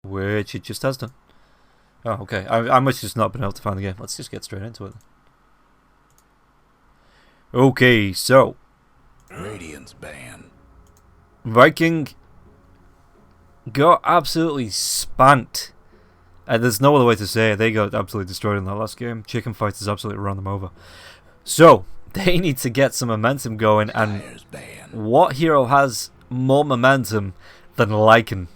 which it just has done. Oh, okay. I must just not been able to find the game. Let's just get straight into it. Okay, so Radiance ban. Viking got absolutely spanked. There's no other way to say it. They got absolutely destroyed in that last game. Chicken Fighters absolutely ran them over. So they need to get some momentum going, and what hero has more momentum than Lycan?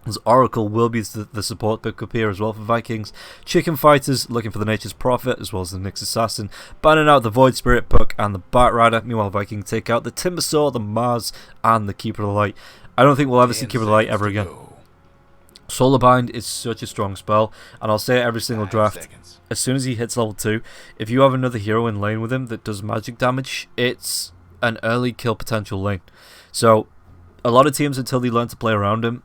As Oracle will be the support pickup here as well for Vikings. Chicken Fighters looking for the Nature's Prophet as well as the Nyx Assassin, banning out the Void Spirit Puck and the Bat Rider. Meanwhile, Vikings take out the Timbersaw, the Mars, and the Keeper of the Light. I don't think we'll ever see Keeper of the Light ever again. Solarbind is such a strong spell, and I'll say it every single draft. As soon as he hits level 2, if you have another hero in lane with him that does magic damage, it's an early kill potential lane. So a lot of teams, until they learn to play around him,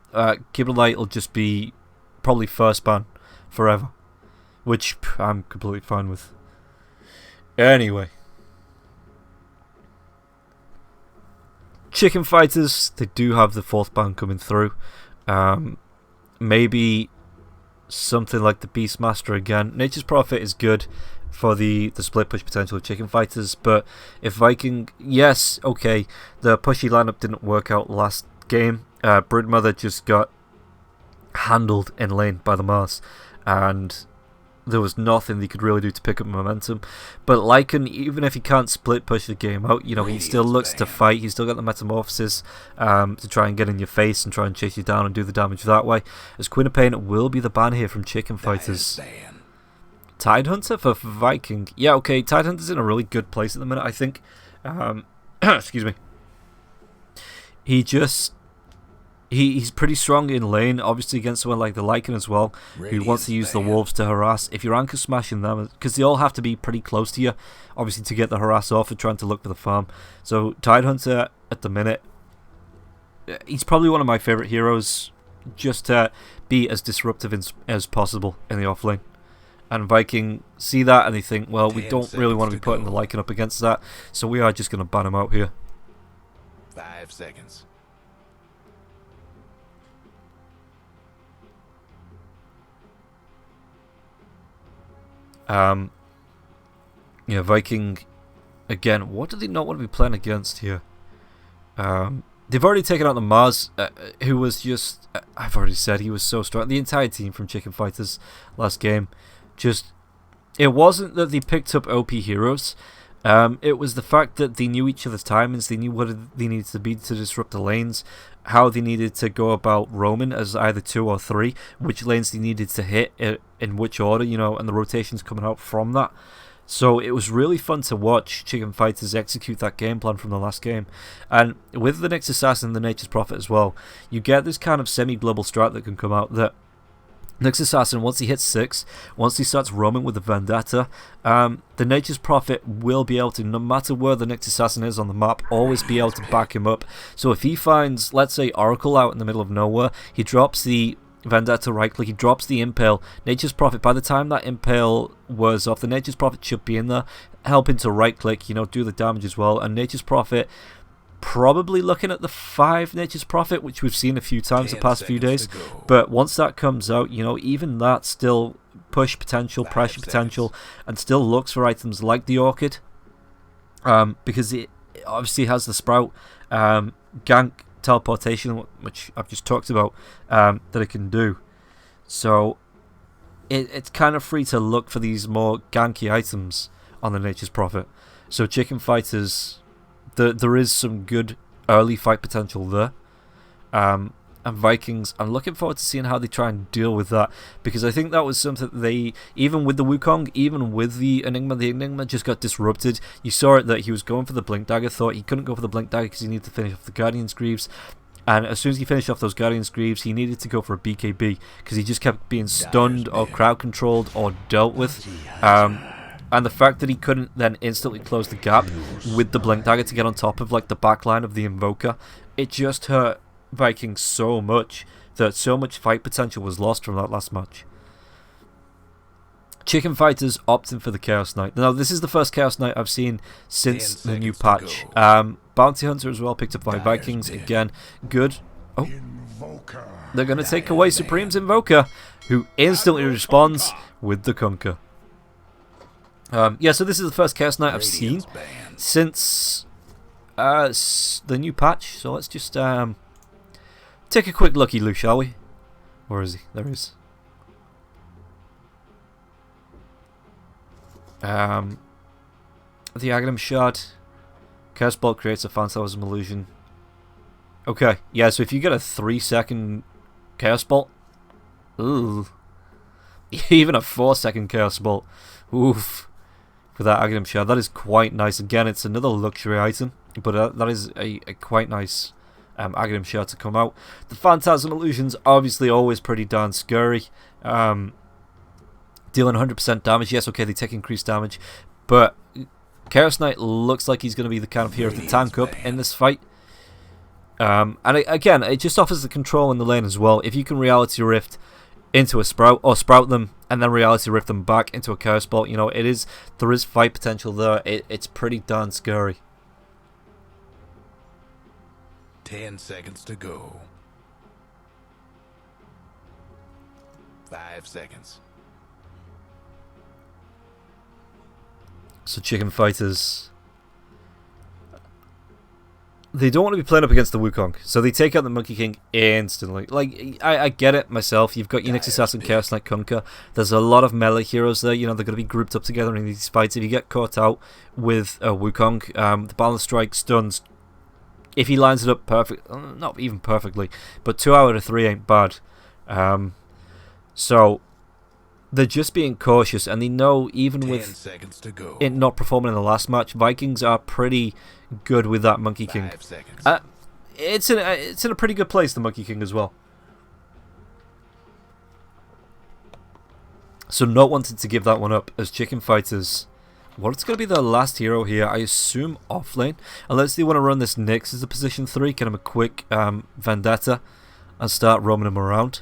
Keeper of the Light will just be probably first ban forever, which I'm completely fine with. Anyway, Chicken Fighters, they do have the 4th ban coming through. Maybe something like the Beastmaster again. Nature's Prophet is good for the split push potential of Chicken Fighters, but if Viking, yes, okay, the pushy lineup didn't work out last game. Broodmother just got handled in lane by the Mars, and there was nothing they could really do to pick up momentum. But Lycan, even if he can't split push the game out, you know, he still looks to fight. He's still got the Metamorphosis to try and get in your face and try and chase you down and do the damage that way. As Queen of Pain will be the ban here from Chicken Fighters. Tidehunter for Viking. Yeah, okay, Tidehunter's in a really good place at the minute, I think. Excuse me. He's pretty strong in lane, obviously against someone like the Lycan as well, who wants to use the wolves to harass. If you're anchor smashing them, because they all have to be pretty close to you, obviously, to get the harass off and trying to look for the farm. So Tidehunter at the minute, he's probably one of my favourite heroes, just to be as disruptive as possible in the offlane. And Viking see that and they think, well, we don't really want to be putting the Lycan up against that, so we are just going to ban him out here. 5 seconds. Yeah, Viking again. What do they not want to be playing against here? They've already taken out the Mars, who was just, I've already said, he was so strong. The entire team from Chicken Fighters last game, just, it wasn't that they picked up OP heroes. It was the fact that they knew each other's timings, they knew what they needed to be to disrupt the lanes, how they needed to go about roaming as either 2 or 3, which lanes they needed to hit in which order, you know, and the rotations coming out from that. So it was really fun to watch Chicken Fighters execute that game plan from the last game. And with the Nyx Assassin and the Nature's Prophet as well, you get this kind of semi-global strat that can come out that Nyx Assassin, once he hits 6, once he starts roaming with the Vendetta, the Nature's Prophet will be able to, no matter where the Nyx Assassin is on the map, always be able to back him up. So if he finds, let's say, Oracle out in the middle of nowhere, he drops the Vendetta right click, he drops the Impale. Nature's Prophet, by the time that Impale wears off, the Nature's Prophet should be in there, helping to right click, you know, do the damage as well. And Nature's Prophet, probably looking at the 5 Nature's Prophet, which we've seen a few times the past few days. But once that comes out, you know, even that still push potential, pressure potential, and still looks for items like the Orchid, because it obviously has the Sprout, gank, teleportation, which I've just talked about, that it can do. So it's kind of free to look for these more ganky items on the Nature's Prophet. So Chicken Fighters, there is some good early fight potential there. And Vikings, I'm looking forward to seeing how they try and deal with that, because I think that was something they, even with the Wukong, even with the Enigma just got disrupted. You saw it that he was going for the Blink Dagger, thought he couldn't go for the Blink Dagger because he needed to finish off the Guardian's Greaves, and as soon as he finished off those Guardian's Greaves, he needed to go for a BKB because he just kept being stunned or crowd controlled or dealt with. And the fact that he couldn't then instantly close the gap with the Blink Dagger to get on top of like the backline of the Invoker, it just hurt Vikings so much that so much fight potential was lost from that last match. Chicken Fighters opting for the Chaos Knight. Now, this is the first Chaos Knight I've seen since the new patch. Bounty Hunter as well, picked up by Vikings. Again, good. Oh, they're going to take away Supreme's Invoker, who instantly responds with the Kunkka. Yeah, so this is the first Chaos Knight I've seen since the new patch. So let's just take a quick looky, Lou, shall we? Where is he? There he is. The Aghanim Shard. Chaos Bolt creates a Phantasm illusion. Okay, yeah, so if you get a 3-second Chaos Bolt, ooh, even a 4-second Chaos Bolt, oof, for that Aghanim Shard, that is quite nice. Again, it's another luxury item, but that is a quite nice Aghanim Shard to come out. The Phantasm illusion's obviously always pretty darn scary. Dealing 100% damage, yes, okay, they take increased damage, but Chaos Knight looks like he's going to be the kind of hero to tank up in this fight. And again, it just offers the control in the lane as well. If you can Reality Rift into a Sprout, or Sprout them and then Reality Rift them back into a Chaos Bolt, you know, there is fight potential there. It's pretty darn scary. 10 seconds to go. 5 seconds. So Chicken Fighters, they don't want to be playing up against the Wukong, so they take out the Monkey King instantly. Like, I get it myself. You've got your Nyx Assassin, Chaos Knight, Kunkka. There's a lot of melee heroes there. You know, they're going to be grouped up together in these fights. If you get caught out with a Wukong, the Balance Strike stuns. If he lines it up perfect, not even perfectly, but 2 out of 3 ain't bad. So they're just being cautious, and they know even with it not performing in the last match, Vikings are pretty good with that Monkey King. It's in a pretty good place, the Monkey King as well. So not wanting to give that one up as Chicken Fighters. What's going to be their last hero here? I assume offlane, unless they want to run this Nyx as a position 3, get him a quick Vendetta, and start roaming him around.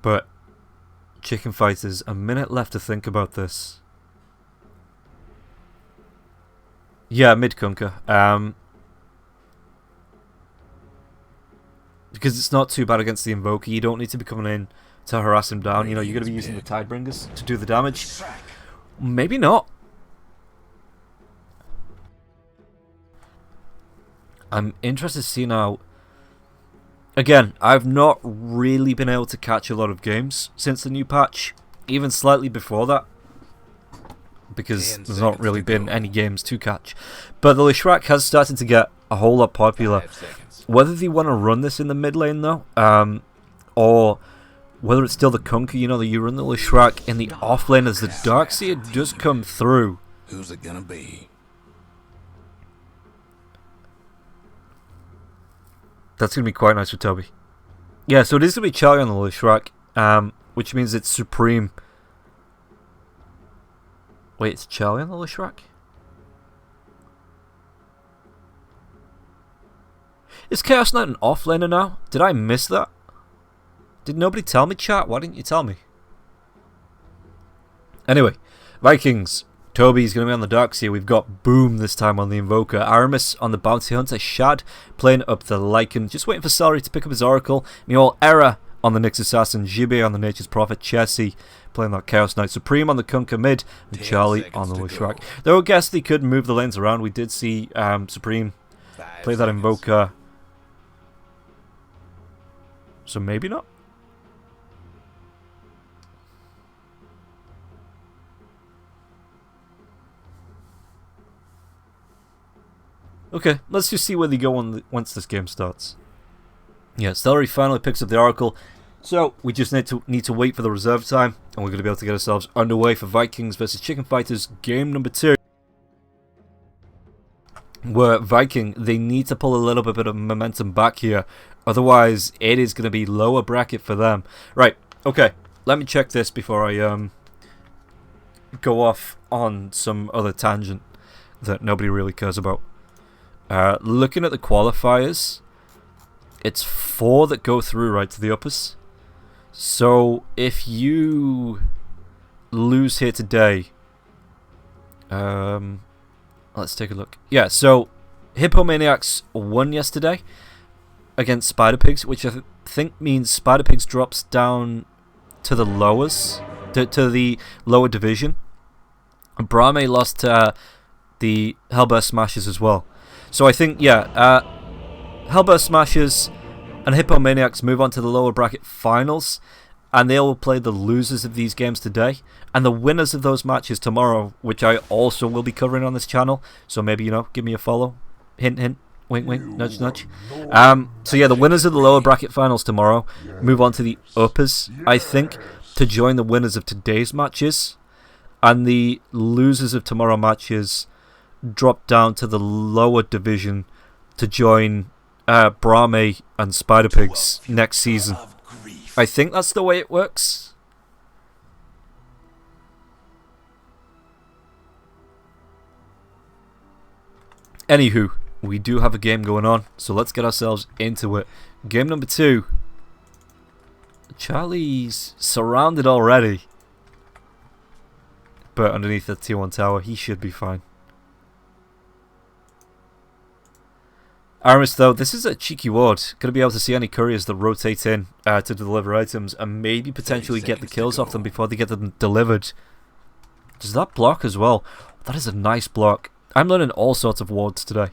But Chicken Fighters, a minute left to think about this. Yeah, mid Kunkka. Because it's not too bad against the Invoker. You don't need to be coming in to harass him down. You know, you're going to be using the Tidebringers to do the damage. Maybe not. I'm interested to see now. Again, I've not really been able to catch a lot of games since the new patch. Even slightly before that. Because there's not really been any games to catch. But the Leshrac has started to get a whole lot popular. Whether they want to run this in the mid lane though, or whether it's still the Kunkka, you know, that you run the Leshrac in the off lane as the Darkseer does come through. Who's it gonna be? That's going to be quite nice for Toby. Yeah, so it is going to be Charlie on the Leshrac, which means it's Supreme. Wait, it's Charlie on the Leshrac? Is Chaos Knight an offlaner now? Did I miss that? Did nobody tell me, chat? Why didn't you tell me? Anyway, Vikings. Toby's going to be on the Darkseer. We've got Boom this time on the Invoker. Aramis on the Bounty Hunter. Shad playing up the Lycan. Just waiting for Celery to pick up his Oracle. Meanwhile, Era on the Nyx Assassin. Gibe on the Nature's Prophet. Chessie playing that Chaos Knight. Supreme on the Kunkka mid. And Charlie on the Leshrac. Though I guess they could move the lanes around. We did see Supreme play that Invoker. So maybe not. Okay, let's just see where they go once this game starts. Yeah, Celery finally picks up the Oracle. So, we just need to wait for the reserve time, and we're going to be able to get ourselves underway for Vikings versus Chicken Fighters game number 2. Where Viking, they need to pull a little bit of momentum back here. Otherwise, it is going to be lower bracket for them. Right, okay, let me check this before I go off on some other tangent that nobody really cares about. Looking at the qualifiers, it's 4 that go through right to the uppers. So if you lose here today, Let's take a look. Yeah, so Hippomaniacs won yesterday against Spider Pigs, which I think means Spider Pigs drops down to the lowers, to the lower division. And Brame lost to the Hellburst Smashers as well. So I think, yeah, Hellburst Smashers and Hippomaniacs move on to the lower bracket finals, and they will play the losers of these games today, and the winners of those matches tomorrow, which I also will be covering on this channel. So maybe, you know, give me a follow. Hint, hint. Wink, wink. Nudge, nudge. So yeah, the winners of the lower bracket finals tomorrow move on to the uppers, I think, to join the winners of today's matches, and the losers of tomorrow matches drop down to the lower division to join Brame and Spider Pigs next season. I think that's the way it works. Anywho, we do have a game going on, so let's get ourselves into it. Game number 2. Charlie's surrounded already, but underneath the tier 1 tower, he should be fine. Aramis, though, this is a cheeky ward. Going to be able to see any couriers that rotate in to deliver items and maybe potentially get the kills off them before they get them delivered. Does that block as well? That is a nice block. I'm learning all sorts of wards today.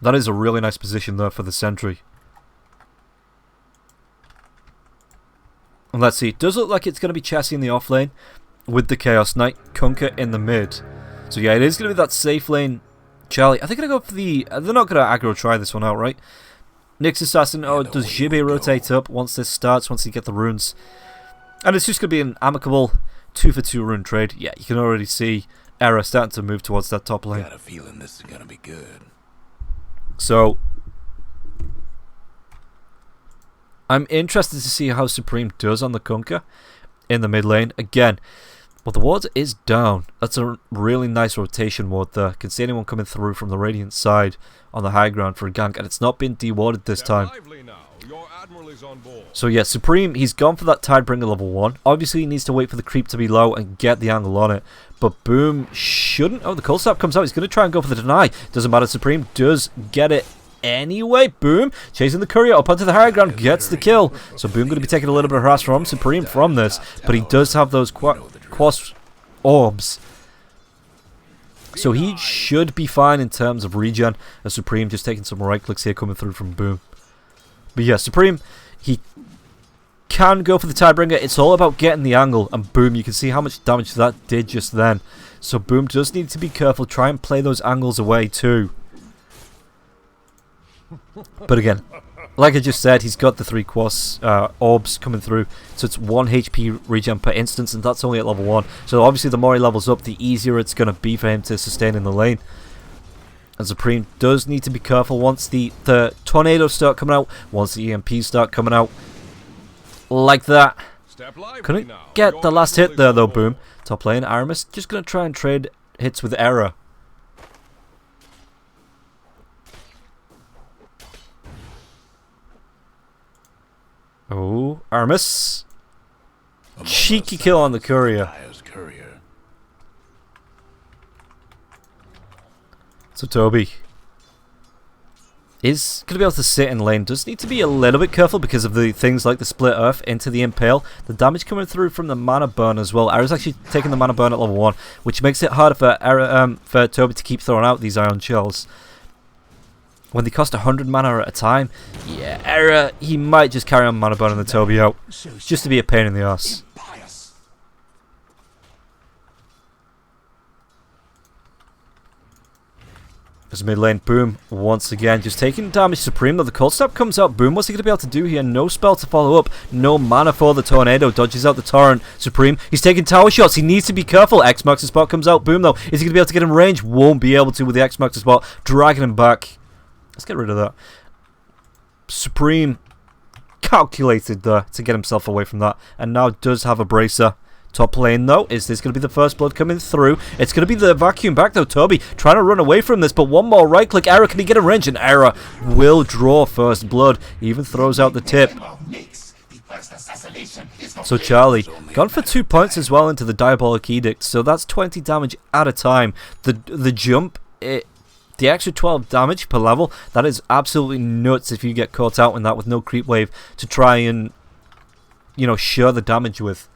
That is a really nice position there for the sentry. And let's see. It does look like it's going to be Chassis in the off lane with the Chaos Knight, Kunkka in the mid. So yeah, it is going to be that safe lane. Charlie, are they going to go for the... They're not going to aggro try this one out, right? Nyx Assassin, oh, does Jibe rotate up once this starts, once you get the runes? And it's just going to be an amicable 2-for-2 rune trade. Yeah, you can already see Era starting to move towards that top lane. Got a feeling this is going to be good. So, I'm interested to see how Supreme does on the Kunkka in the mid lane. Again, well, the ward is down. That's a really nice rotation ward there. Can see anyone coming through from the Radiant side on the high ground for a gank, and it's not been dewarded this time. So yeah, Supreme, he's gone for that Tidebringer level 1. Obviously, he needs to wait for the creep to be low and get the angle on it. But Boom shouldn't... Oh, the cold snap comes out. He's going to try and go for the deny. Doesn't matter. Supreme does get it anyway. Boom, chasing the courier up onto the high ground, gets the kill. So Boom going to be taking a little bit of harass from Supreme from this, but he does have those Quas orbs, so he should be fine in terms of regen. As Supreme just taking some right clicks here coming through from Boom. But yeah, Supreme, he can go for the Tidebringer. It's all about getting the angle, and Boom, you can see how much damage that did just then. So Boom does need to be careful, try and play those angles away too. But again, like I just said, he's got the 3 Quas orbs coming through, so it's 1 HP regen per instance, and that's only at level 1. So obviously the more he levels up, the easier it's going to be for him to sustain in the lane. And Supreme does need to be careful once the tornadoes start coming out, once the EMPs start coming out. Like that. Couldn't get the last hit there though, Boom. Top lane, Aramis just going to try and trade hits with Era. Oh, Aramis. Cheeky kill on the courier. So Toby is going to be able to sit in lane. Does need to be a little bit careful because of the things like the split earth into the impale. The damage coming through from the mana burn as well. Era's actually taking the mana burn at level 1, which makes it harder for Toby to keep throwing out these iron shells. When they cost 100 mana at a time, yeah, Era, he might just carry on mana burning the Toby out, just to be a pain in the ass. As mid lane, Boom, once again, just taking damage. Supreme, though the cold snap comes out. Boom, what's he going to be able to do here? No spell to follow up, no mana for the tornado, dodges out the torrent. Supreme, he's taking tower shots, he needs to be careful. X marks the spot, comes out. Boom, though, is he going to be able to get in range? Won't be able to with the X marks the spot, dragging him back. Let's get rid of that. Supreme calculated there to get himself away from that, and now does have a bracer. Top lane though, is this going to be the first blood coming through? It's going to be the vacuum back though. Toby trying to run away from this, but one more right click. Era, can he get in range? And Era will draw first blood, even throws out the tip. So Charlie, gone for 2 points as well into the Diabolic Edict, so that's 20 damage at a time. The jump, the extra 12 damage per level, that is absolutely nuts if you get caught out in that with no creep wave to try and, you know, share the damage with.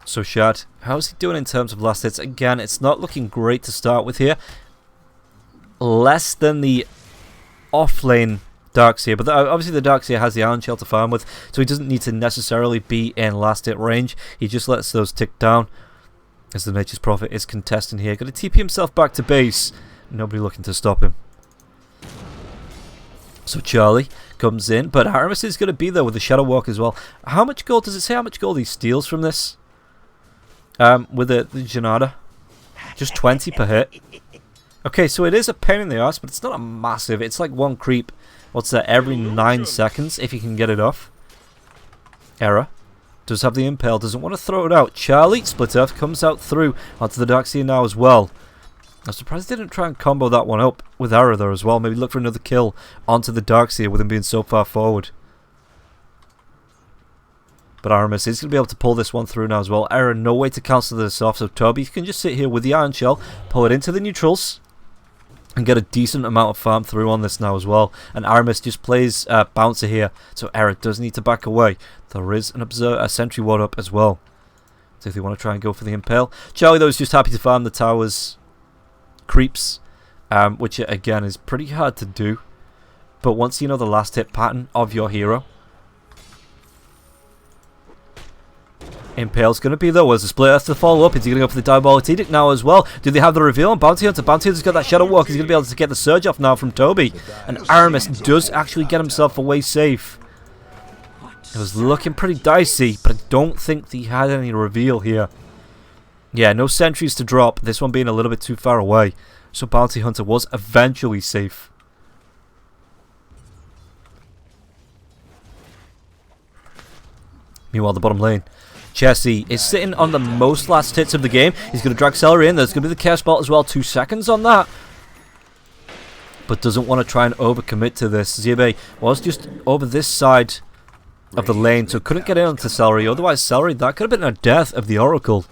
So Shad, how's he doing in terms of last hits? Again, it's not looking great to start with here. Less than the off-lane Darkseer, but obviously the Darkseer has the Iron Shell to farm with, so he doesn't need to necessarily be in last hit range. He just lets those tick down as the Nature's Prophet is contesting here. Going to TP himself back to base. Nobody looking to stop him. So Charlie comes in, but Aramis is going to be there with the Shadow Walk as well. How much gold, does it say how much gold he steals from this? With the Janada? Just 20 per hit. Okay, so it is a pain in the arse, but it's not a massive. It's like one creep. What's that? Every 9 seconds, if you can get it off. Error. Does have the Impale. Doesn't want to throw it out. Charlie, Split Earth, comes out through onto the Darkseer now as well. I'm surprised they didn't try and combo that one up with Error there as well. Maybe look for another kill onto the Darkseer with him being so far forward. But Aramis is going to be able to pull this one through now as well. Error, no way to cancel this off. So Toby can just sit here with the Iron Shell, pull it into the neutrals, and get a decent amount of farm through on this now as well. And Aramis just plays Bouncer here. So Error does need to back away. There is a Sentry Ward up as well. So if they want to try and go for the Impale. Charlie, though, is just happy to farm the towers creeps, which again is pretty hard to do. But once you know the last hit pattern of your hero, Impale's going to be there. Where's the Split Earth to follow up? Is he going to go for the Diabolic Edict now as well? Do they have the reveal on Bounty Hunter? Bounty Hunter's got that Shadow Walk. He's going to be able to get the Surge off now from Toby. And Aramis does actually get himself away safe. It was looking pretty dicey, but I don't think he had any reveal here. Yeah, no sentries to drop. This one being a little bit too far away. So Bounty Hunter was eventually safe. Meanwhile, the bottom lane, Chessie is sitting on the most last hits of the game. He's going to drag Celery in. There's going to be the Chaos Bolt as well. 2 seconds on that. But doesn't want to try and overcommit to this. Ziebe was just over this side of the lane, so couldn't get in onto Celery. Otherwise, Celery, that could have been a death of the Oracle.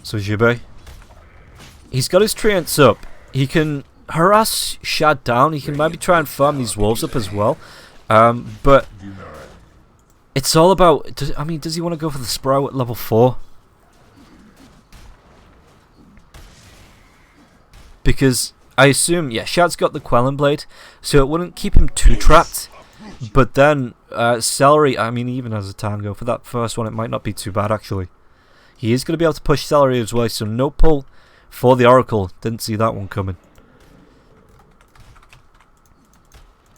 So Ziebe, he's got his treants up. He can harass Shad down. He can maybe try and farm these wolves up as well. But it's all about, does he want to go for the Sprout at level 4? Because I assume, yeah, Shad's got the Quelling Blade, so it wouldn't keep him too trapped. But then, Celery, even as a tango, for that first one, it might not be too bad, actually. He is going to be able to push Celery as well, so no pull for the Oracle. Didn't see that one coming.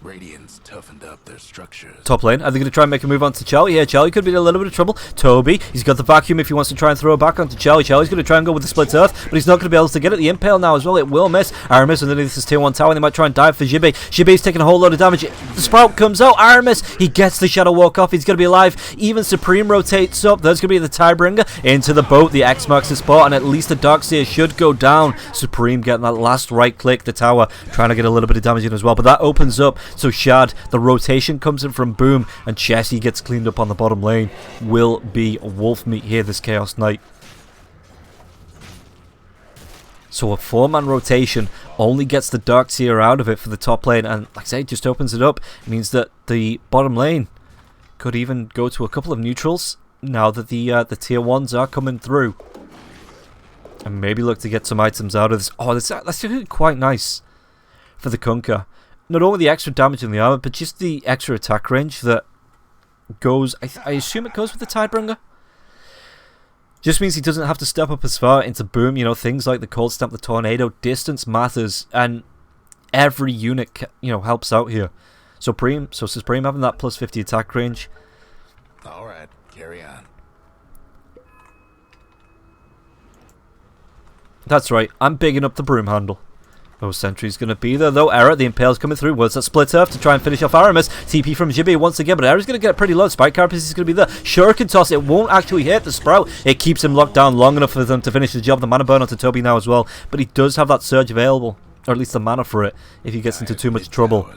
Radiant's toughened up their structures. Top lane, are they going to try and make a move onto Charlie? Yeah, Charlie could be in a little bit of trouble. Toby, he's got the vacuum if he wants to try and throw it back onto Charlie. Charlie's going to try and go with the Split Earth, but he's not going to be able to get it. The Impale now as well, it will miss. Aramis underneath this tier 1 tower, and they might try and dive for Ziebe. Zibe's taking a whole load of damage. The Sprout comes out, Aramis, he gets the Shadow Walk off, he's going to be alive. Even Supreme rotates up, there's going to be the Tidebringer into the boat. The X marks the spot, and at least the Darkseer should go down. Supreme getting that last right click, the tower, trying to get a little bit of damage in as well, but that opens up, so Shad, the rotation comes in from Boom, and Chessie gets cleaned up on the bottom lane. Will be wolf meat here, this Chaos Knight. So a 4-man rotation only gets the Darkseer out of it for the top lane, and like I say, it just opens it up. It means that the bottom lane could even go to a couple of neutrals now that the tier 1s are coming through. And maybe look to get some items out of this. Oh, that's actually quite nice for the Kunkka. Not only the extra damage in the armor, but just the extra attack range that goes, I assume it goes with the Tidebringer. Just means he doesn't have to step up as far into Boom. Things like the Cold Stamp, the Tornado, distance matters, and every unit, helps out here. So Supreme having that plus 50 attack range. Alright, carry on. That's right, I'm bigging up the broom handle. No sentry's going to be there, though. Error, the Impale's coming through. Words that split Earth to try and finish off Aramis. TP from Jibby once again, but Error's going to get pretty low. Spike Carapace is going to be there. Shuriken Toss, it won't actually hit the Sprout. It keeps him locked down long enough for them to finish the job. The mana burn onto Toby now as well, but he does have that surge available, or at least the mana for it, if he gets into too much trouble.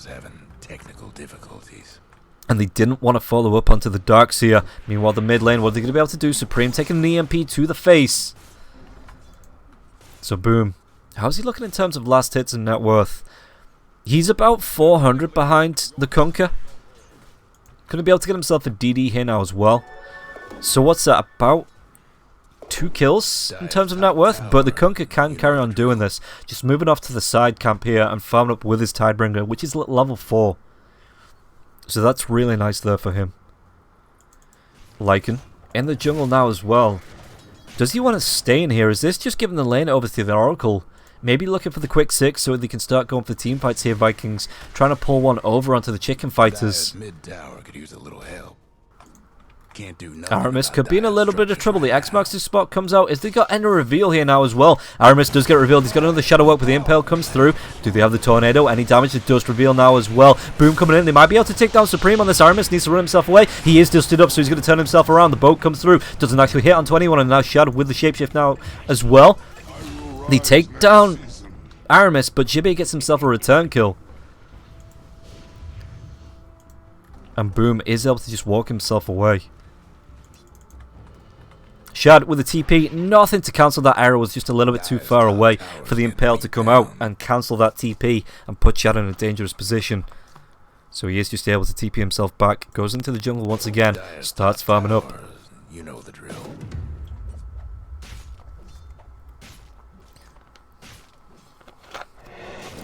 And they didn't want to follow up onto the Darkseer. Meanwhile, the mid lane, what are they going to be able to do? Supreme taking an EMP to the face. So, boom. How's he looking in terms of last hits and net worth? He's about 400 behind the Kunkka. Gonna be able to get himself a DD here now as well. So what's that, about 2 kills in terms of net worth? But the Kunkka can carry on doing this. Just moving off to the side camp here and farming up with his Tidebringer, which is level 4. So that's really nice there for him. Lycan in the jungle now as well. Does he want to stay in here? Is this just giving the lane over to the Oracle? Maybe looking for the quick 6 so they can start going for team fights here, Vikings. Trying to pull one over onto the chicken fighters. Aramis could be in a little bit of trouble. The X-Master spot comes out. Is they got Ender reveal here now as well? Aramis does get revealed. He's got another Shadow Walk, but the Impale comes through. Do they have the Tornado? Any damage? It does reveal now as well. Boom coming in. They might be able to take down Supreme on this. Aramis needs to run himself away. He is dusted up, so he's going to turn himself around. The boat comes through. Doesn't actually hit onto anyone, and now Shadow with the Shapeshift now as well. They take down Aramis, but Jibby gets himself a return kill. And Boom is able to just walk himself away. Shad with the TP, nothing to cancel that arrow, was just a little bit too far away for the Impale to come out and cancel that TP and put Shad in a dangerous position. So he is just able to TP himself back, goes into the jungle once again, starts farming up. You know the drill.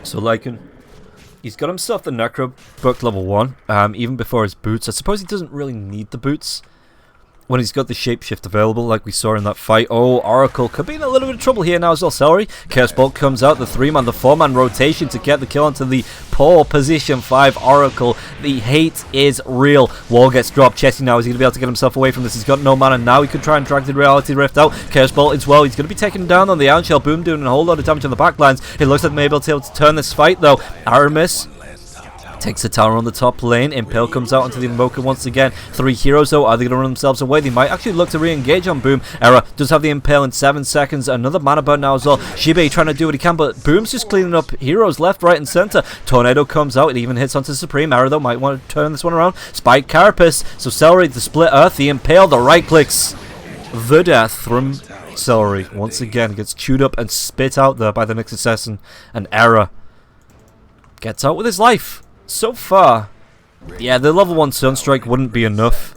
So Lycan, he's got himself the Necro booked level 1, even before his boots. I suppose he doesn't really need the boots when he's got the Shapeshift available, like we saw in that fight. Oh, Oracle could be in a little bit of trouble here now as well. Celery, Chaos Bolt comes out, the 3-man, the 4-man rotation to get the kill onto the poor position 5 Oracle. The hate is real. Wall gets dropped. Chessie now is he going to be able to get himself away from this. He's got no mana now. He could try and drag the Reality Rift out. Chaos Bolt as well. He's going to be taken down on the Iron Shell. Boom doing a whole lot of damage on the backlines. It looks like they may be able to turn this fight though. Aramis takes the tower on the top lane. Impale comes out onto the Invoker once again. 3 heroes though. Are they going to run themselves away? They might actually look to re-engage on Boom. Era does have the Impale in 7 seconds. Another mana burn now as well. Shibe trying to do what he can, but Boom's just cleaning up heroes left, right and center. Tornado comes out. It even hits onto Supreme. Era though might want to turn this one around. Spike Carapace. So Celery, the split earth, the Impale, the right clicks. The death from Celery once again gets chewed up and spit out there by the Nyx Assassin. And Era gets out with his life. So far, yeah, the level 1 Sunstrike wouldn't be enough.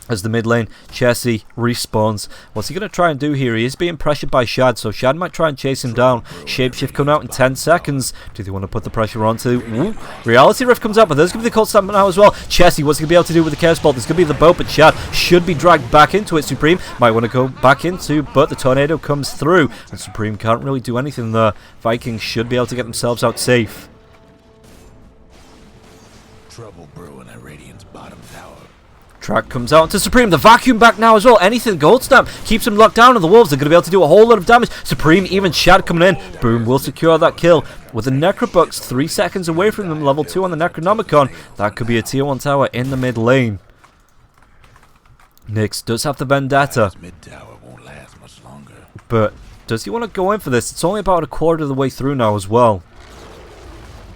As the mid lane, Chessie respawns. What's he going to try and do here? He is being pressured by Shad, so Shad might try and chase him down. Shapeshift coming out in 10 seconds. Do they want to put the pressure onto? Ooh, Reality Rift comes out, but there's going to be the cold snap now as well. Chessie, what's he going to be able to do with the Chaos Bolt? There's going to be the boat, but Shad should be dragged back into it. Supreme might want to go back into, but the Tornado comes through, and Supreme can't really do anything there. Vikings should be able to get themselves out safe. Trouble brewing at Radiant's bottom tower. Track comes out to Supreme. The vacuum back now as well. Anything Gold Stamp keeps him locked down, and the Wolves are going to be able to do a whole lot of damage. Supreme, even Shad coming in. Boom will secure that kill. With the Necrobucks 3 seconds away from them, level 2 on the Necronomicon. That could be a tier 1 tower in the mid lane. Nyx does have the Vendetta. Mid tower won't last much longer. But does he want to go in for this? It's only about a quarter of the way through now as well.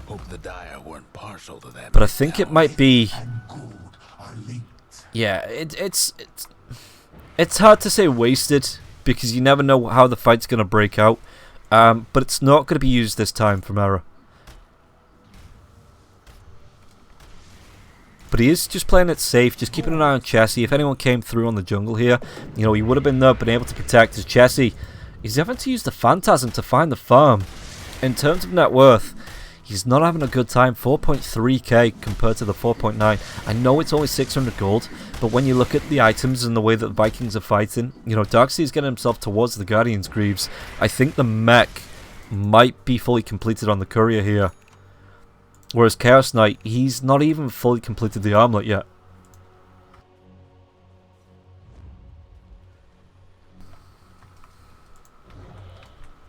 Hope the Dire weren't partial to that. But I think it might be... Yeah, it's hard to say wasted, because you never know how the fight's going to break out. But it's not going to be used this time from Era. But he is just playing it safe, just keeping an eye on Chessie. If anyone came through on the jungle here, you know, he would have been there, been able to protect his Chessie. He's having to use the Phantasm to find the farm. In terms of net worth, he's not having a good time. 4.3k compared to the 4.9. I know it's only 600 gold, but when you look at the items and the way that the Vikings are fighting, you know, Darkseer's getting himself towards the Guardian's Greaves. I think the mech might be fully completed on the Courier here. Whereas Chaos Knight, he's not even fully completed the armlet yet.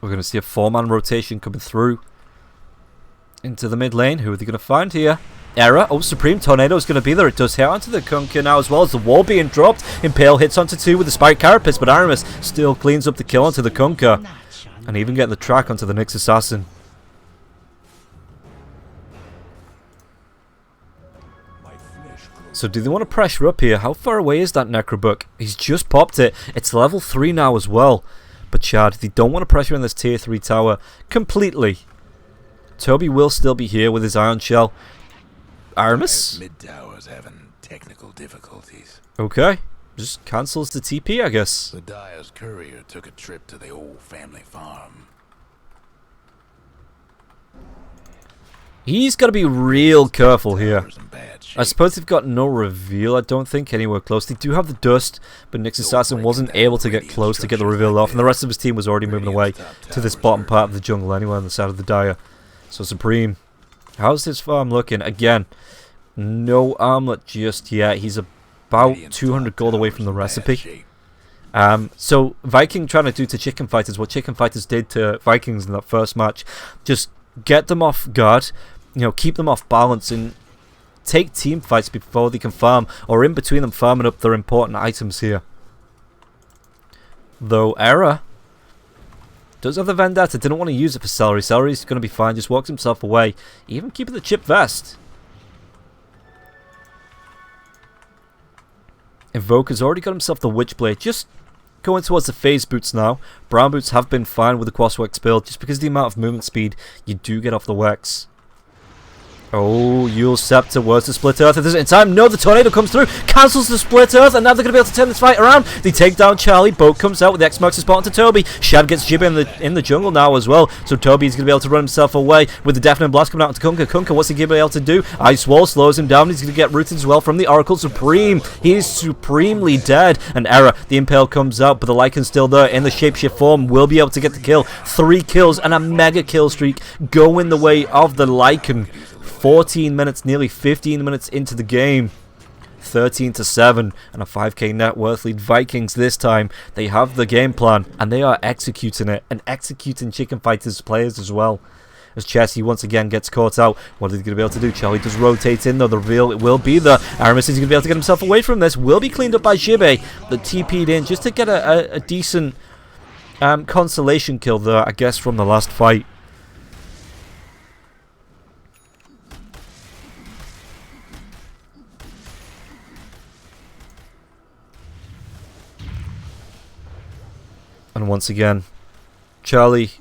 We're going to see a 4-man rotation coming through. Into the mid lane. Who are they going to find here? Error. Oh, Supreme Tornado is going to be there. It does hit onto the Kunkka now as well as the wall being dropped. Impale hits onto 2 with the Spike Carapace, but Aramis still cleans up the kill onto the Kunkka. And even getting the track onto the Nyx Assassin. So do they want to pressure up here? How far away is that Necrobook? He's just popped it. It's level 3 now as well. But Chad, they don't want to pressure in this tier 3 tower completely. Toby will still be here with his Iron Shell. Aramis? Mid tower's having technical difficulties. Okay. Just cancels the TP, I guess. The Dyer's courier took a trip to the old family farm. He's got to be real careful here. Tower's in bad shape. I suppose they've got no reveal, I don't think, anywhere close. They do have the dust, but Nyx Assassin wasn't able to get close to get the reveal off, and the rest of his team was already moving away to this bottom part of the jungle anyway on the side of the Dyer. So Supreme, how's his farm looking? Again, no armlet just yet. He's about 200 gold away from the recipe. So Viking trying to do to Chicken Fighters what Chicken Fighters did to Vikings in that first match. Just get them off guard, you know, keep them off balance and take team fights before they can farm, or in between them farming up their important items here. Though Error does have the Vendetta, didn't want to use it for Celery. Celery's going to be fine, just walks himself away, even keeping the chip vest. Invoker's already got himself the Witchblade, just going towards the phase boots now. Brown boots have been fine with the Crosswex build, just because of the amount of movement speed you do get off the Wex. Oh, Yule Scepter, where's the Split Earth? Is it in time? No, the Tornado comes through, cancels the Split Earth, and now they're going to be able to turn this fight around. They take down Charlie, Boat comes out with the X-Marks spot onto Toby. Shad gets Jibba in the jungle now as well, so Toby's going to be able to run himself away with the Deafening Blast coming out into Kunkka. Kunkka, what's he going to be able to do? Ice Wall slows him down, he's going to get rooted as well from the Oracle Supreme. He is supremely dead, and Error, the Impale comes out, but the Lycan's still there in the shapeshift form, will be able to get the kill. 3 kills and a mega kill streak going the way of the Lycan. 14 minutes, nearly 15 minutes into the game. 13-7 and a 5k net worth lead. Vikings this time, they have the game plan and they are executing it, and executing Chicken Fighters players as well. As Chessie once again gets caught out, what is he going to be able to do? Charlie does rotate in though, the reveal it will be there. Aramis is going to be able to get himself away from this, will be cleaned up by Jibe, that TP'd in just to get a decent consolation kill there, I guess, from the last fight. And once again, Charlie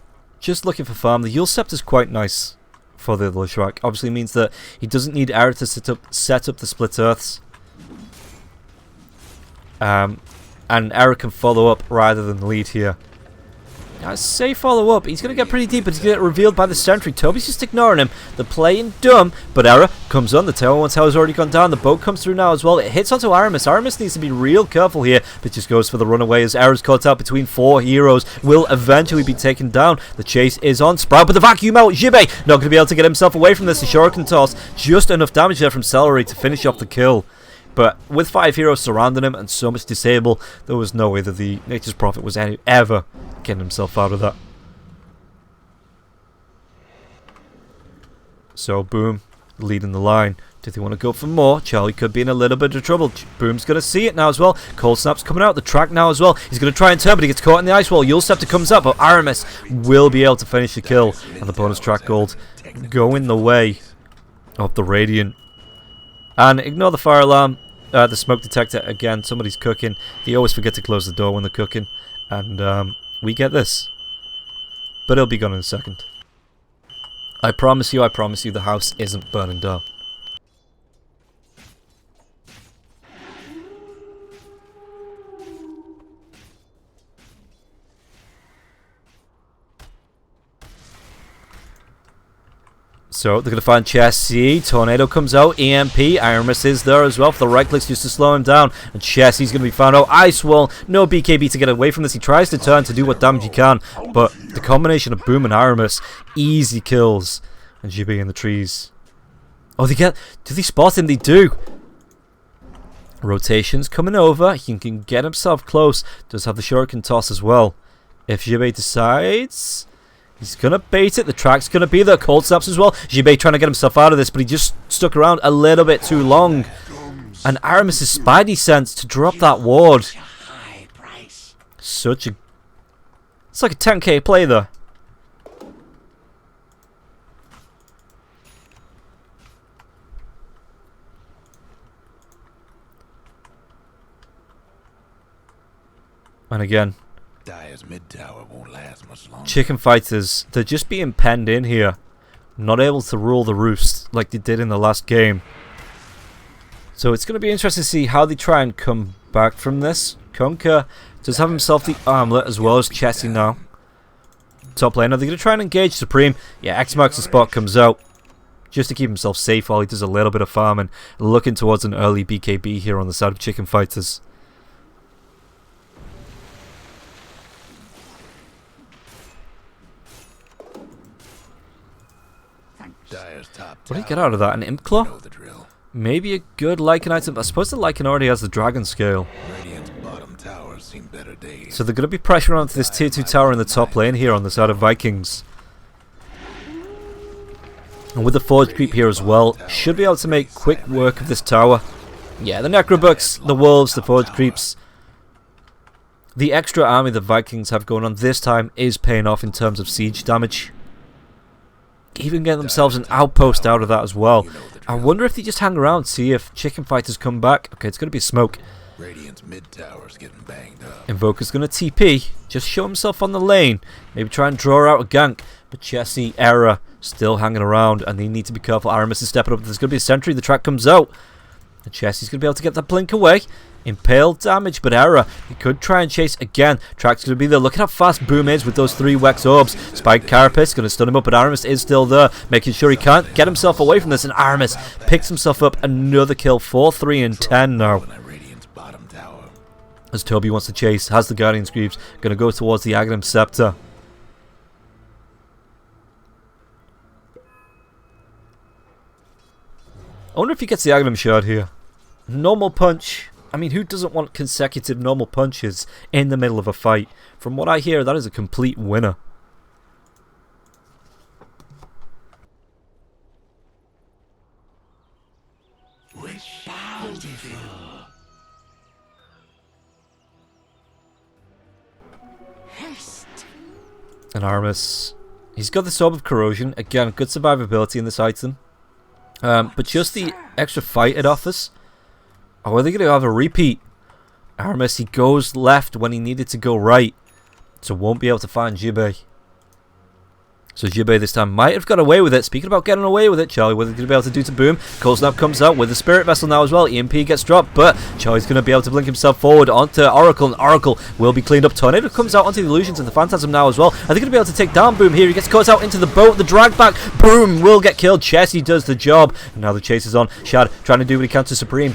just looking for farm. The Yule Scepter is quite nice for the Leshrac. Obviously means that he doesn't need Error to set up the Split Earths. And Error can follow up rather than lead here. I say follow up. He's going to get pretty deep, but he's going to get revealed by the Sentry. Toby's just ignoring him. They're playing dumb, but Error comes on. The Tower 1 tower's already gone down. The boat comes through now as well. It hits onto Aramis. Aramis needs to be real careful here, but just goes for the runaway as Error's caught out between 4 heroes. Will eventually be taken down. The chase is on. Sprout, but the vacuum out. Jibe not going to be able to get himself away from this. The Shuriken toss. Just enough damage there from Celery to finish off the kill. But with 5 heroes surrounding him and so much disable, there was no way that the Nature's Prophet was ever getting himself out of that. So Boom leading the line. Do they want to go for more? Charlie could be in a little bit of trouble. Boom's going to see it now as well. Cold Snap's coming out the track now as well. He's going to try and turn, but he gets caught in the ice wall. Yule Scepter comes up, but Aramis will be able to finish the kill. And the bonus track gold going the way of the Radiant. And ignore the fire alarm. The smoke detector, again, somebody's cooking. They always forget to close the door when they're cooking. And we get this. But it'll be gone in a second. I promise you, the house isn't burning down. So they're going to find Chessie. Tornado comes out. EMP. Aramis is there as well for the right clicks just to slow him down. And Chessie's going to be found out. Ice Wall. No BKB to get away from this. He tries to turn to do what damage he can. But the combination of Boom and Aramis. Easy kills. And GB in the trees. Oh, they get... Do they spot him? They do. Rotations coming over. He can get himself close. Does have the Shuriken toss as well. If GB decides... He's going to bait it. The track's going to be there. Cold snaps as well. Jibei trying to get himself out of this, but he just stuck around a little bit too long. And Aramis' spidey sense to drop that ward. Such a... It's like a 10k play there. And again, Dire's mid tower won't last much longer. chicken fighters, they're just being penned in here. Not able to rule the roost like they did in the last game. So it's going to be interesting to see how they try and come back from this. Kunkka does have himself the armlet as well as Chessie now. Top lane, are they going to try and engage Supreme? Yeah, X marks the spot, comes out. Just to keep himself safe while he does a little bit of farming. Looking towards an early BKB here on the side of chicken fighters. What do you get out of that? An Imp Claw? Maybe a good Lycan item. I suppose the Lycan already has the Dragon Scale. So they're going to be pressuring onto this tier 2 tower in the top lane here on the side of Vikings. And with the Forge Creep here as well, should be able to make quick work of this tower. Yeah, the Necrobucks, the Wolves, the Forge Creeps. The extra army the Vikings have going on this time is paying off in terms of siege damage. Even getting themselves an outpost out of that as well. I wonder if they just hang around, see if chicken fighters come back. Okay, it's going to be smoke. Radiant's mid tower's getting banged up. Invoker's going to TP, just show himself on the lane. Maybe try and draw out a gank. But Chessie, Era, still hanging around, and they need to be careful. Aramis is stepping up. There's going to be a sentry. The track comes out. And Chessie's going to be able to get that blink away. Impale damage, but Era, he could try and chase again. Track's going to be there. Look at how fast Boom is with those 3 Wex Orbs. Spike Carapace going to stun him up, but Aramis is still there, making sure he can't get himself away from this. And Aramis picks himself up another kill. 4, 3, and 10 now. As Toby wants to chase, has the Guardian's Greaves. Going to go towards the Aghanim Scepter. I wonder if he gets the Aghanim Shard here. Normal punch. I mean, who doesn't want consecutive normal punches in the middle of a fight? From what I hear, that is a complete winner. And Aramis, he's got the Sword of Corrosion. Again, good survivability in this item. But just the extra fight it offers. Or are they going to have a repeat? Aramis, he goes left when he needed to go right. So won't be able to find Jibei. So Jibei this time might have got away with it. Speaking about getting away with it, Charlie, what are they going to be able to do to Boom? Cold Snap comes out with the Spirit Vessel now as well. EMP gets dropped, but Charlie's going to be able to blink himself forward onto Oracle, and Oracle will be cleaned up. Tornado comes out onto the Illusions and the Phantasm now as well. Are they going to be able to take down Boom here? He gets caught out into the boat, the drag back. Boom will get killed. Chessie does the job. And now the chase is on. Shad trying to do what he can to Supreme.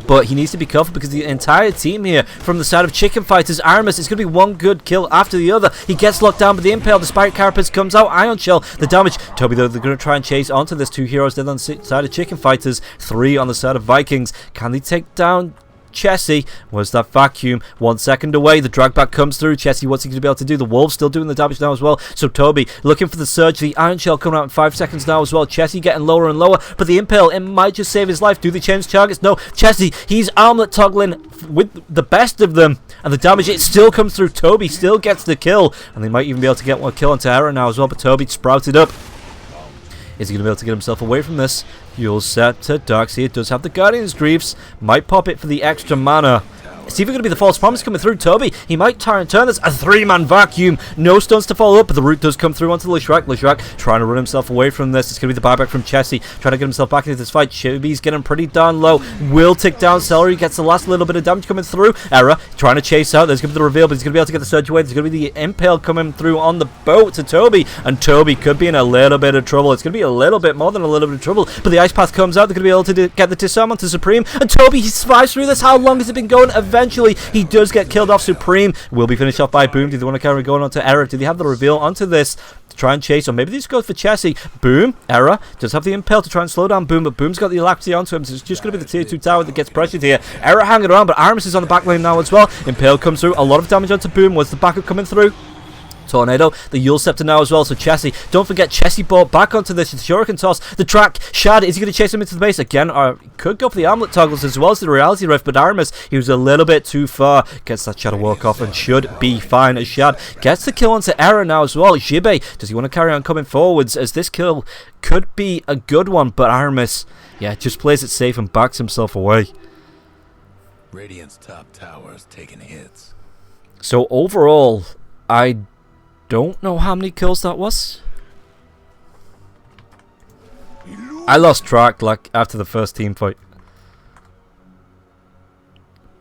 But he needs to be careful because the entire team here from the side of chicken fighters, Aramis, is going to be one good kill after the other. He gets locked down by the Impale. The Spirit Carapace comes out. Ion Shell, the damage. Toby, though, they're going to try and chase onto this. 2 heroes dead on the side of chicken fighters. 3 on the side of Vikings. Can they take down Chessie? Was that vacuum 1 second away? The drag back comes through. Chessie, what's he going to be able to do? The Wolves still doing the damage now as well. So Toby looking for the surge. The Iron Shell coming out in 5 seconds now as well. Chessie getting lower and lower, but the Impale, it might just save his life. Do they change targets? No. Chessie, he's armlet toggling with the best of them, and the damage, it still comes through. Toby still gets the kill, and they might even be able to get one kill onto Era now as well, but Toby sprouted up. Is he going to be able to get himself away from this? Fuel Scepter, Darkseer does have the Guardian's Greaves. Might pop it for the extra mana. It's even going to be the False Promise coming through. Toby, he might try and turn this. A 3-man vacuum. No stuns to follow up, but the root does come through onto Leshrac. Leshrac trying to run himself away from this. It's going to be the buyback from Chessie. Trying to get himself back into this fight. Chibi's getting pretty darn low. Will tick down. Celery gets the last little bit of damage coming through. Era trying to chase out. There's going to be the reveal, but he's going to be able to get the surge away. There's going to be the Impale coming through on the boat to Toby. And Toby could be in a little bit of trouble. It's going to be a little bit more than a little bit of trouble. But the Ice Path comes out. They're going to be able to get the disarm onto Supreme. And Toby, he survives through this. How long has it been going? Eventually, he does get killed off. Supreme will be finished off by Boom. Do they want to carry going on to Era? Do they have the reveal onto this to try and chase? Or maybe they just go for Chessie. Boom. Era does have the Impale to try and slow down Boom, but Boom's got the Alacrity onto him, so it's just going to be the tier 2 tower that gets pressured here. Era hanging around, but Aramis is on the back lane now as well. Impale comes through. A lot of damage onto Boom. Was the backup coming through? Tornado, the Yule Scepter now as well, so Chessie, don't forget, Chessie brought back onto this, Shuriken Toss, the track, Shad, is he going to chase him into the base again, or could go for the Armlet Toggles as well as the Reality Rift, but Aramis, he was a little bit too far, gets that Shadow Walk off and should be fine as Shad gets the kill onto Era now as well. Jibe, does he want to carry on coming forwards, as this kill could be a good one, but Aramis, yeah, just plays it safe and backs himself away. Radiant's top tower is taking hits. So overall, I don't know how many kills that was. I lost track like after the first team fight.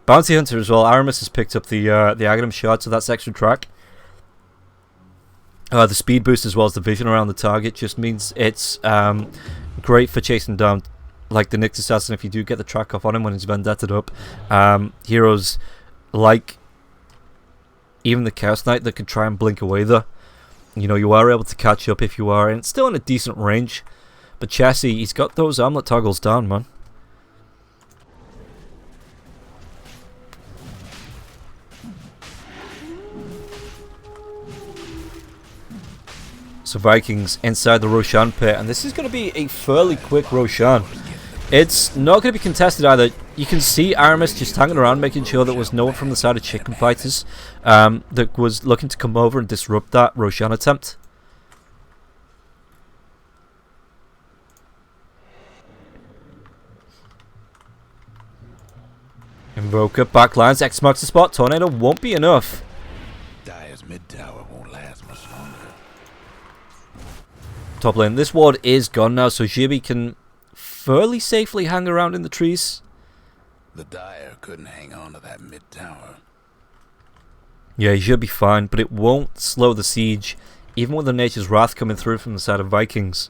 Bounty Hunter as well. Aramis has picked up the Aghanim Shard, so that's extra track. The speed boost as well as the vision around the target just means it's great for chasing down like the Nyx Assassin if you do get the track off on him when he's vendetta'd up. Heroes like even the Chaos Knight that could try and blink away there. You know, you are able to catch up if you are, and it's still in a decent range. But Chessie, he's got those Armlet Toggles down, man. So Vikings inside the Roshan pit, and this is going to be a fairly quick Roshan. It's not going to be contested either. You can see Aramis just hanging around, making sure that there was no one from the side of Chicken Fighters that was looking to come over and disrupt that Roshan attempt. Invoker, backlines, X marks the spot, Tornado won't be enough. Dire's mid tower won't last much longer. Top lane, this ward is gone now, so Jibe can fairly safely hang around in the trees. The Dire couldn't hang on to that mid tower. Yeah, he should be fine, but it won't slow the siege, even with the Nature's Wrath coming through from the side of Vikings.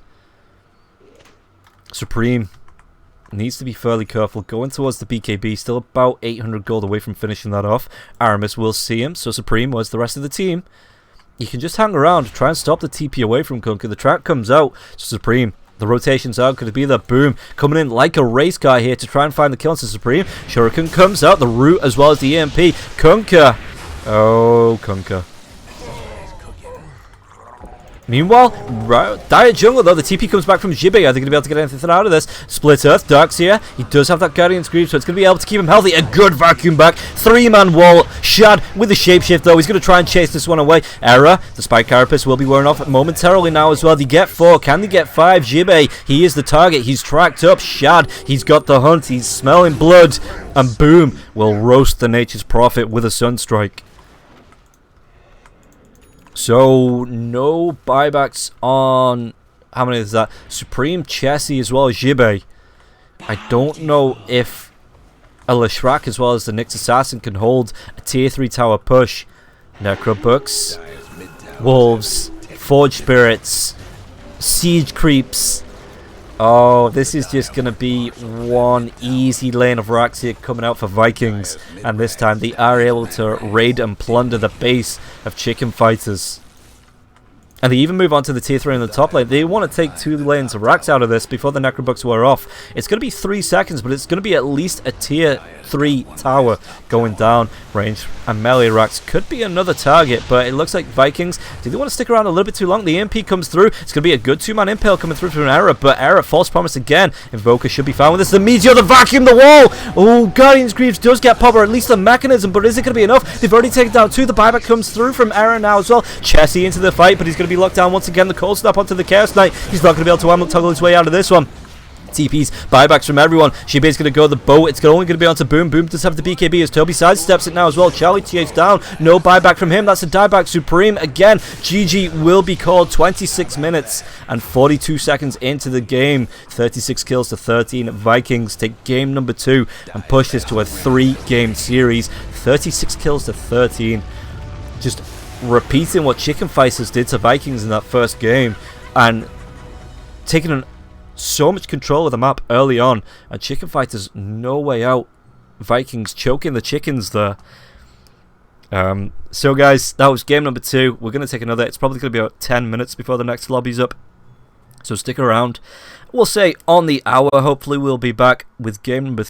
Supreme needs to be fairly careful, going towards the BKB, still about 800 gold away from finishing that off. Aramis will see him, so Supreme was the rest of the team. You can just hang around, try and stop the TP away from Kunkka. The track comes out, so Supreme, the rotations out, could it be the boom, coming in like a race car here to try and find the kill onto Supreme. Shuriken comes out, the root as well as the EMP. Kunkka, oh Kunkka. Meanwhile, Dire Jungle though, the TP comes back from Jibe. Are they going to be able to get anything out of this? Split Earth, Dark's here. He does have that Guardian's Greaves, so it's going to be able to keep him healthy. A good vacuum back. 3-man wall. Shad with the shapeshift though. He's going to try and chase this one away. Era, the Spike Carapace will be wearing off momentarily now as well. They get 4. Can they get 5? Jibe, he is the target. He's tracked up. Shad, he's got the hunt. He's smelling blood. And boom, will roast the Nature's Prophet with a Sunstrike. So, no buybacks on, how many is that? Supreme, Chessie, as well as Jibe. I don't know if a Leshrac as well as the Nyx Assassin can hold a tier 3 tower push. Necrobooks, Wolves, Forge Spirits, Siege Creeps. Oh, this is just going to be one easy lane of racks here coming out for Vikings. And this time they are able to raid and plunder the base of Chicken Fighters. And they even move on to the tier 3 in the top lane. They want to take 2 lanes of racks out of this before the Necrobooks wear off. It's going to be 3 seconds, but it's going to be at least a tier 3 tower going down. Range and melee racks could be another target, but it looks like Vikings, do they want to stick around a little bit too long? The EMP comes through. It's going to be a good 2-man impale coming through from Era, but Era, false promise again. Invoker should be fine with this. The Meteor, the vacuum, the wall! Oh, Guardian's Greaves does get pop, or at least a mechanism, but is it going to be enough? They've already taken down 2. The buyback comes through from Era now as well. Chessie into the fight, but he's going to be locked down once again. The cold snap onto the Chaos Knight. He's not going to be able to Armlet Toggle his way out of this one. TPs, buybacks from everyone. Jibe's going to go the boat. It's only going to be onto Boom. Boom does have the BKB as Toby sidesteps it now as well. Charlie chased down. No buyback from him. That's a dieback. Supreme again. GG will be called. 26 minutes and 42 seconds into the game. 36 kills to 13. Vikings take game number 2 and push this to a 3-game series. 36 kills to 13. Just repeating what Chicken Fighters did to Vikings in that first game and taking so much control of the map early on, and Chicken Fighters no way out. Vikings choking the chickens there. So guys, that was game number 2. We're going to take another. It's probably going to be about 10 minutes before the next lobby's up, so stick around. We'll say on the hour. Hopefully we'll be back with game number